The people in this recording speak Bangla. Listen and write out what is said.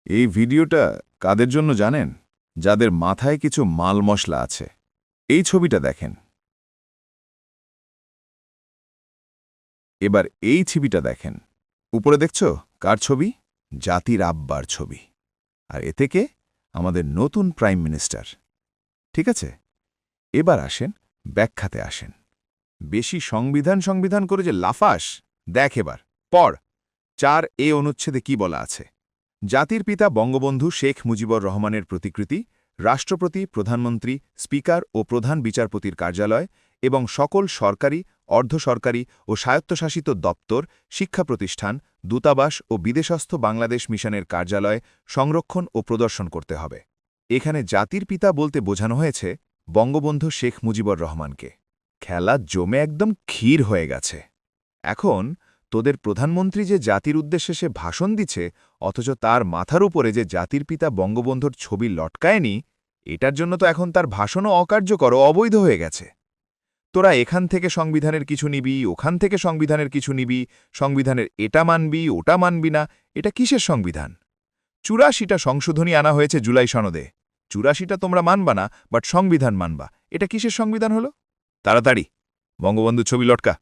এই ভিডিওটা কাদের জন্য জানেন? যাদের মাথায় কিছু মাল মশলা আছে। এই ছবিটা দেখেন। এবার এই ছবিটা দেখেন। উপরে দেখছো কার ছবি? জাতির আব্বার ছবি। আর এ থেকে আমাদের নতুন প্রাইম মিনিস্টার। ঠিক আছে, এবার আসেন, ব্যাখ্যাতে আসেন। বেশি সংবিধান করে যে লাফাস, দেখ এবার পড়। 4A অনুচ্ছেদে কি বলা আছে? জাতির পিতা বঙ্গবন্ধু শেখ মুজিবুর রহমানের প্রতিকৃতি, রাষ্ট্রপতি, প্রধানমন্ত্রী, স্পিকার ও প্রধান বিচারপতির কার্যালয় এবং সকল সরকারি, অর্ধসরকারি ও স্বায়ত্তশাসিত দপ্তর, শিক্ষা প্রতিষ্ঠান, দূতাবাস ও বিদেশস্থ বাংলাদেশ মিশনের কার্যালয় সংরক্ষণ ও প্রদর্শন করতে হবে। এখানে জাতির পিতা বলতে বোঝানো হয়েছে বঙ্গবন্ধু শেখ মুজিবুর রহমানকে। খেলা জমে একদম ক্ষীর হয়ে গেছে। এখন তোদের প্রধানমন্ত্রী যে জাতির উদ্দেশ্যে সে ভাষণ দিচ্ছে, অথচ তার মাথার উপরে যে জাতির পিতা বঙ্গবন্ধুর ছবি লটকায়নি, এটার জন্য তো এখন তার ভাষণও অকার্যকর ও অবৈধ হয়ে গেছে। তোরা এখান থেকে সংবিধানের কিছু নিবি, ওখান থেকে সংবিধানের কিছু নিবি, সংবিধানের এটা মানবি ওটা মানবি না, এটা কিসের সংবিধান? ৮৪টা সংশোধনী আনা হয়েছে জুলাই সনদে। ৮৪টা তোমরা মানবা না, বাট সংবিধান মানবা। এটা কিসের সংবিধান হলো? তাড়াতাড়ি বঙ্গবন্ধুর ছবি লটকা।